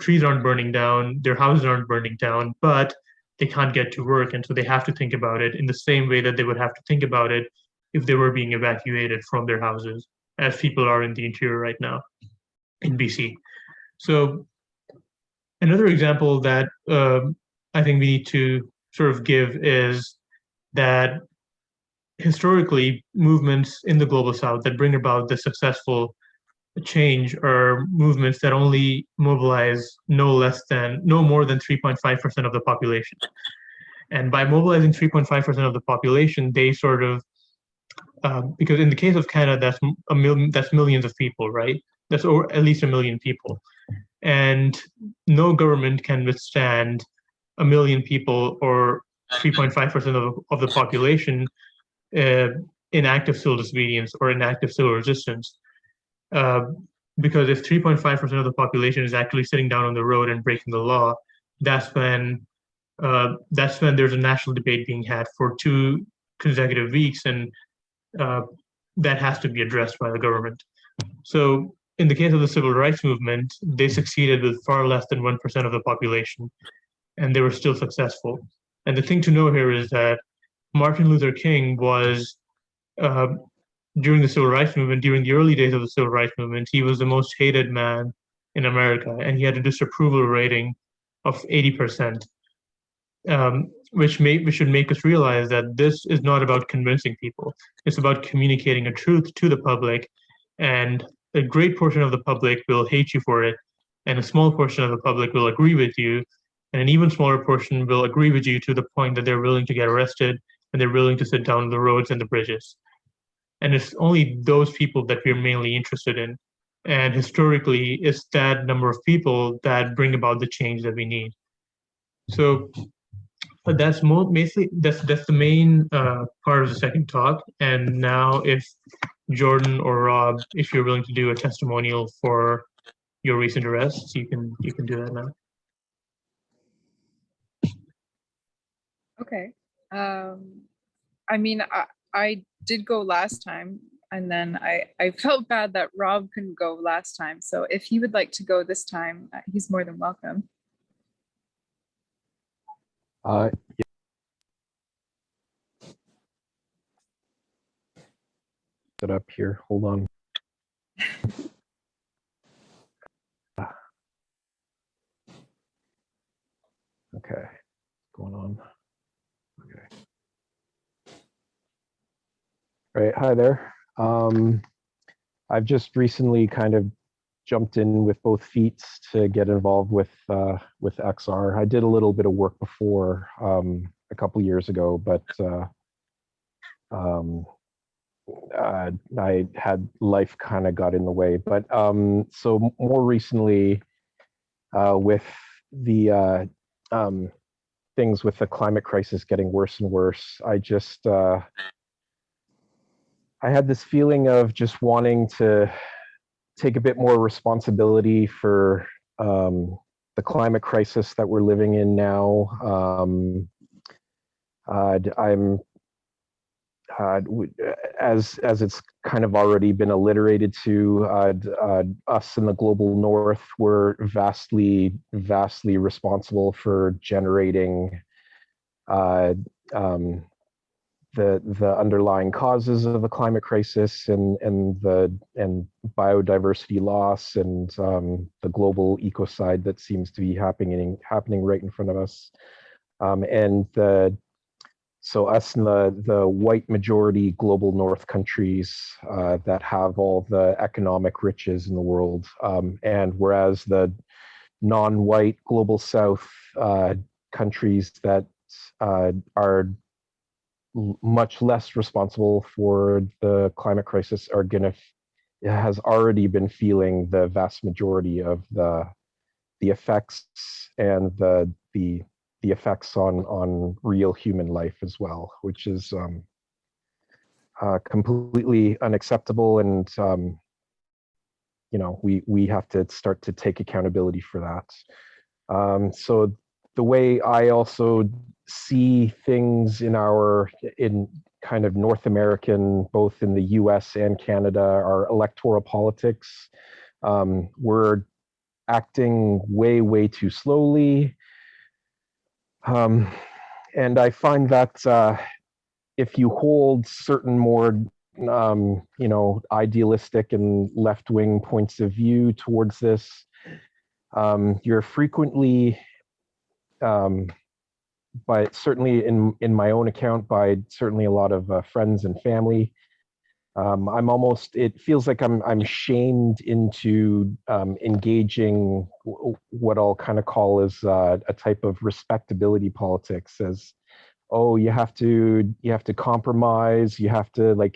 trees aren't burning down, their houses aren't burning down, but they can't get to work. And so they have to think about it in the same way that they would have to think about it if they were being evacuated from their houses, as people are in the interior right now in BC. So another example that I think we need to sort of give is that historically, movements in the global south that bring about the successful change are movements that only mobilize no more than 3.5% of the population. And by mobilizing 3.5% of the population, they sort of, because in the case of Canada, that's millions of people, right? That's over at least 1 million people. And no government can withstand 1 million people or 3.5% of the population in active civil disobedience or in active civil resistance. Because if 3.5% of the population is actually sitting down on the road and breaking the law, that's when there's a national debate being had for 2 consecutive weeks, and that has to be addressed by the government. So in the case of the civil rights movement, they succeeded with far less than 1% of the population, and they were still successful. And the thing to know here is that Martin Luther King was, during the civil rights movement, during the early days of the civil rights movement, he was the most hated man in America, and he had a disapproval rating of 80%, which should make us realize that this is not about convincing people. It's about communicating a truth to the public, and a great portion of the public will hate you for it, and a small portion of the public will agree with you, and an even smaller portion will agree with you to the point that they're willing to get arrested and they're willing to sit down on the roads and the bridges. And it's only those people that we're mainly interested in. And historically, it's that number of people that bring about the change that we need. So that's the main part of the second talk. And now, if Jordan or Rob, if you're willing to do a testimonial for your recent arrests, you can do that now. Okay. I mean, I did go last time, and then I felt bad that Rob couldn't go last time. So if he would like to go this time, he's more than welcome. Yeah. Set up here. Hold on. Okay. What's going on? Okay. All right. Hi there. I've just recently kind of jumped in with both feet to get involved with XR. I did a little bit of work before a couple years ago, but I had life kind of got in the way. But so more recently, with the things with the climate crisis getting worse and worse, I had this feeling of just wanting to take a bit more responsibility for the climate crisis that we're living in now. I'm as it's kind of already been alliterated to, us in the global north, we're vastly responsible for generating the underlying causes of the climate crisis and biodiversity loss and the global ecocide that seems to be happening right in front of us. So us in the white majority global north countries that have all the economic riches in the world, and whereas the non-white global south countries that are much less responsible for the climate crisis has already been feeling the vast majority of the effects and the effects on real human life as well, which is completely unacceptable. And we have to start to take accountability for that. So the way I also see things in kind of North American, both in the US and Canada, our electoral politics, we're acting way too slowly. And I find that if you hold certain more idealistic and left-wing points of view towards this, you're frequently, but certainly in my own account, by certainly a lot of friends and family, it feels like I'm shamed into engaging what I'll kind of call as a type of respectability politics, as, oh, you have to compromise, you have to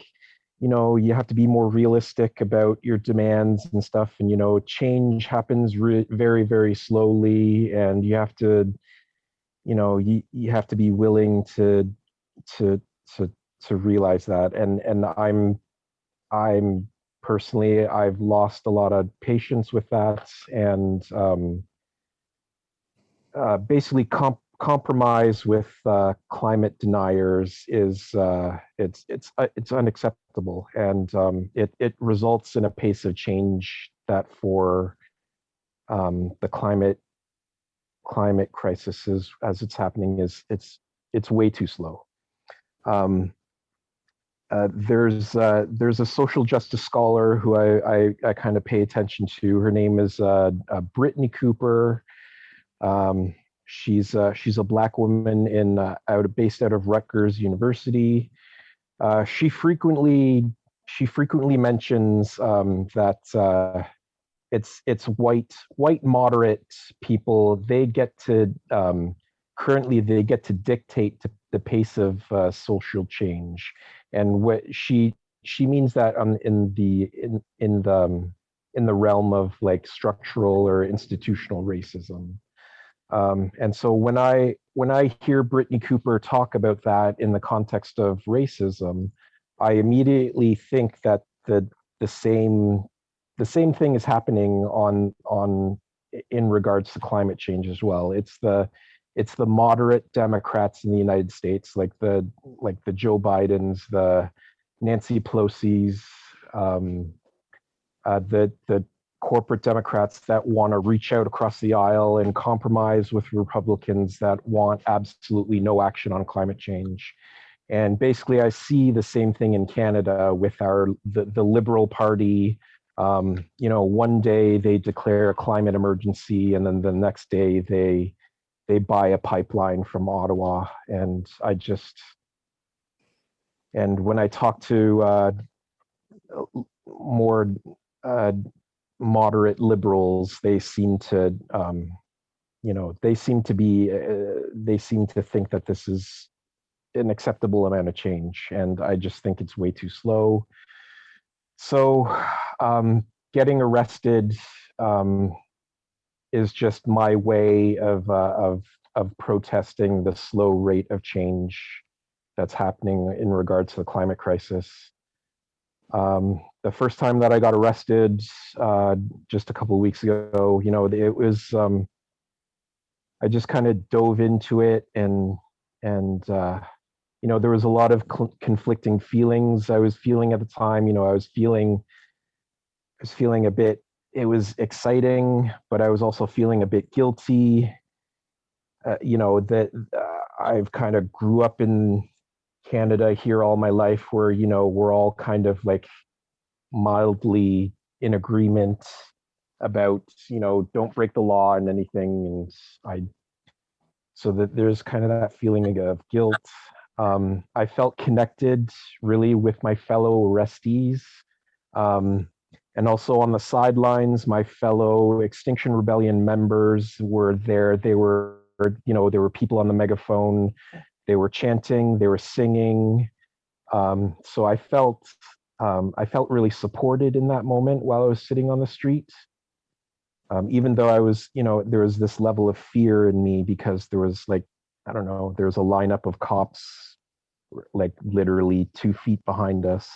you have to be more realistic about your demands and stuff, and change happens very slowly, and you have to you have to be willing to realize that. And I'm personally, I've lost a lot of patience with that, and basically compromise with climate deniers is it's unacceptable, and it results in a pace of change that for the climate crisis as it's happening it's way too slow. There's a social justice scholar who I kind of pay attention to. Her name is Brittany Cooper. She's a Black woman based out of Rutgers University. She frequently mentions that it's white moderate people. They get to currently they get to dictate the pace of social change. And what she means that in the realm of like structural or institutional racism. And so when I hear Brittany Cooper talk about that in the context of racism, I immediately think that the same thing is happening in regards to climate change as well. It's the moderate Democrats in the United States, like the Joe Bidens, the Nancy Pelosi's, the corporate Democrats that want to reach out across the aisle and compromise with Republicans that want absolutely no action on climate change. And basically, I see the same thing in Canada with the Liberal Party. One day they declare a climate emergency, and then the next day they buy a pipeline from Ottawa. And when I talk to more moderate liberals, they seem to think that this is an acceptable amount of change, and I just think it's way too slow. So getting arrested is just my way of protesting the slow rate of change that's happening in regards to the climate crisis. The first time that I got arrested, just a couple of weeks ago, you know, it was I just kind of dove into it, and you know, there was a lot of conflicting feelings I was feeling at the time. You know, I was feeling a bit. It was exciting, but I was also feeling a bit guilty. You know, that I've kind of grew up in Canada here all my life, where, you know, we're all kind of like mildly in agreement about, you know, don't break the law and anything. And so that there's kind of that feeling of guilt. I felt connected really with my fellow arrestees. And also on the sidelines, my fellow Extinction Rebellion members were there. They were, you know, there were people on the megaphone. They were chanting, they were singing. So I felt really supported in that moment while I was sitting on the street. Even though I was, you know, there was this level of fear in me because there was like, I don't know, there was a lineup of cops like literally 2 feet behind us.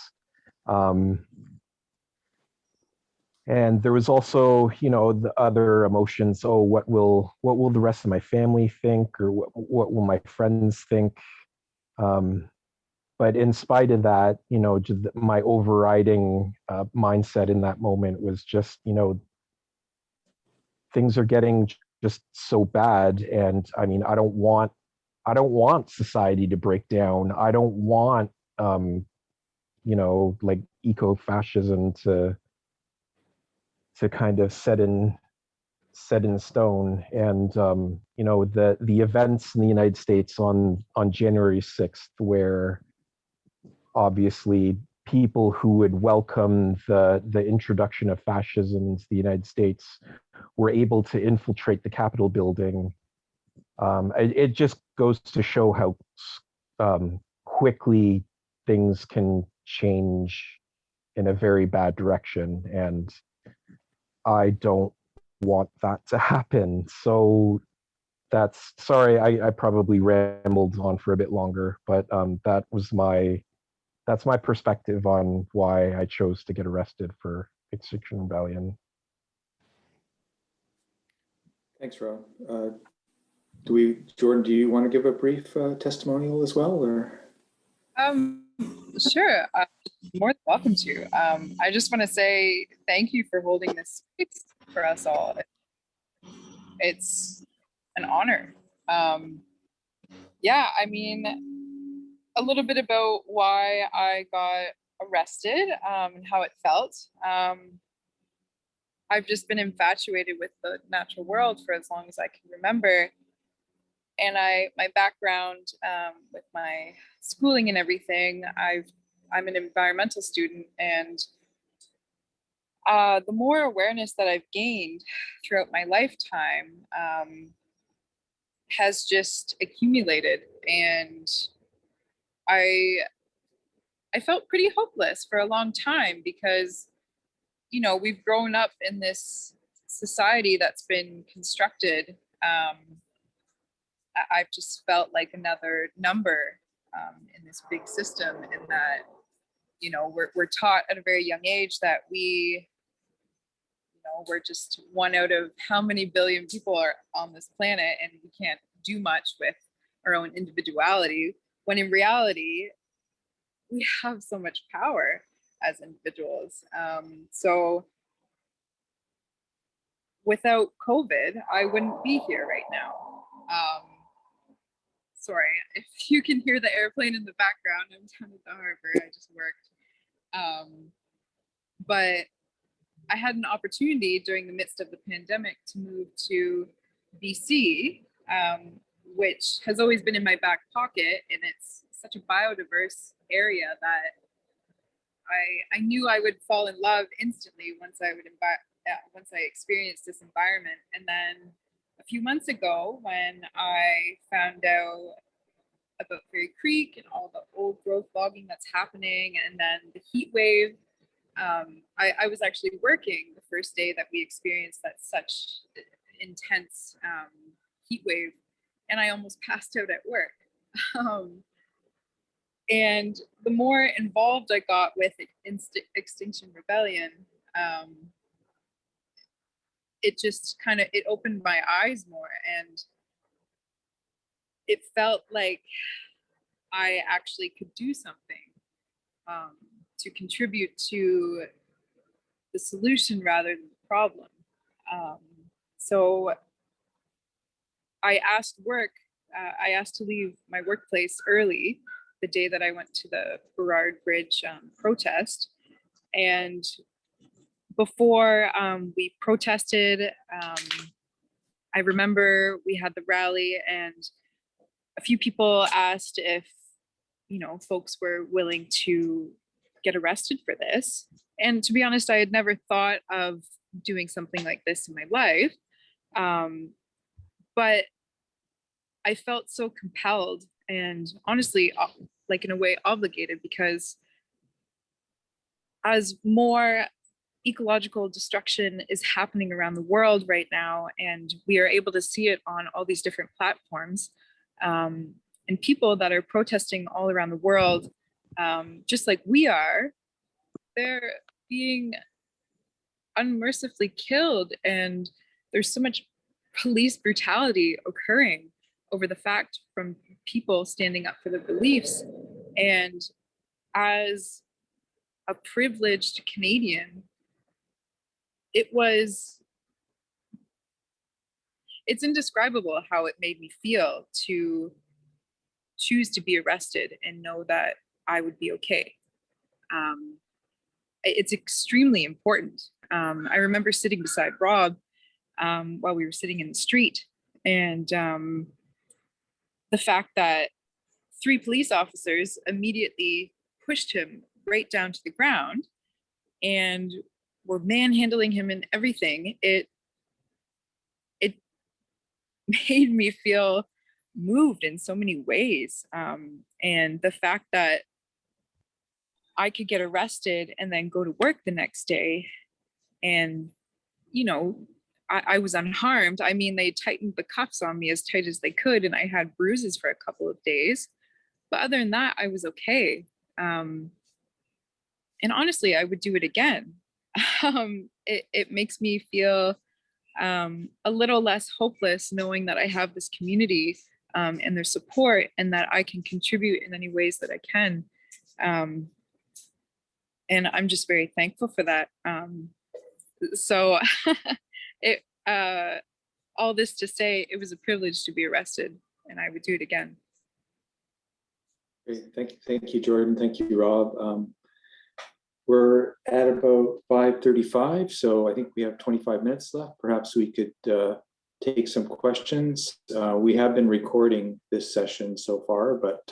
And there was also, you know, the other emotions. Oh, what will the rest of my family think, or what will my friends think? But in spite of that, you know, just my overriding mindset in that moment was just, you know, things are getting just so bad, and I mean, I don't want society to break down. I don't want, you know, like eco-fascism to kind of set in stone. And you know, the events in the United States on January 6th, where obviously people who would welcome the introduction of fascism into the United States were able to infiltrate the Capitol building. It just goes to show how quickly things can change in a very bad direction, and I don't want that to happen. So that's, sorry, I probably rambled on for a bit longer, but that's my perspective on why I chose to get arrested for Extinction Rebellion. Thanks, Rob. Jordan, do you want to give a brief testimonial as well, or? Sure. More than welcome to. I just want to say thank you for holding this space for us all. It's an honor. Yeah, I mean, a little bit about why I got arrested and how it felt. I've just been infatuated with the natural world for as long as I can remember. And my background with my schooling and everything, I'm an environmental student, and the more awareness that I've gained throughout my lifetime has just accumulated, and I felt pretty hopeless for a long time because, you know, we've grown up in this society that's been constructed. I've just felt like another number in this big system, in that, you know, we're taught at a very young age that we, you know, we're just one out of how many billion people are on this planet, and we can't do much with our own individuality, when in reality, we have so much power as individuals. So without COVID, I wouldn't be here right now. Sorry if you can hear the airplane in the background. I'm down at the harbor. I just worked. But I had an opportunity during the midst of the pandemic to move to BC, which has always been in my back pocket, and it's such a biodiverse area that I knew I would fall in love instantly once I experienced this environment. And then a few months ago, when I found out about Fairy Creek and all the old growth logging that's happening, and then the heat wave. I was actually working the first day that we experienced that such intense heat wave, and I almost passed out at work. And the more involved I got with Extinction Rebellion, it just kind of, it opened my eyes more, and it felt like I actually could do something to contribute to the solution rather than the problem. So I asked to leave my workplace early the day that I went to the Burrard Bridge protest. And before we protested, I remember we had the rally, and a few people asked if, you know, folks were willing to get arrested for this. And to be honest, I had never thought of doing something like this in my life. But I felt so compelled and honestly, like in a way obligated, because as more ecological destruction is happening around the world right now, and we are able to see it on all these different platforms, and people that are protesting all around the world, just like we are, they're being unmercifully killed, and there's so much police brutality occurring over the fact from people standing up for their beliefs. And as a privileged Canadian, it's indescribable how it made me feel to choose to be arrested and know that I would be okay. It's extremely important. I remember sitting beside Rob while we were sitting in the street, and the fact that 3 police officers immediately pushed him right down to the ground and were manhandling him and everything, it made me feel moved in so many ways. And the fact that I could get arrested and then go to work the next day, and, you know, I was unharmed. I mean, they tightened the cuffs on me as tight as they could, and I had bruises for a couple of days. But other than that, I was okay. And honestly, I would do it again. It makes me feel a little less hopeless knowing that I have this community and their support, and that I can contribute in any ways that I can. And I'm just very thankful for that. So all this to say, it was a privilege to be arrested, and I would do it again. Great. Thank you, Jordan. Thank you, Rob. We're at about 5:35, so I think we have 25 minutes left. Perhaps we could take some questions. We have been recording this session so far, but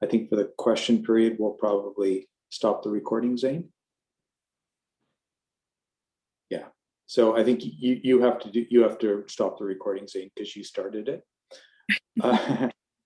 I think for the question period, we'll probably stop the recording, Zain. Yeah. So I think you have to stop the recording, Zain, because you started it.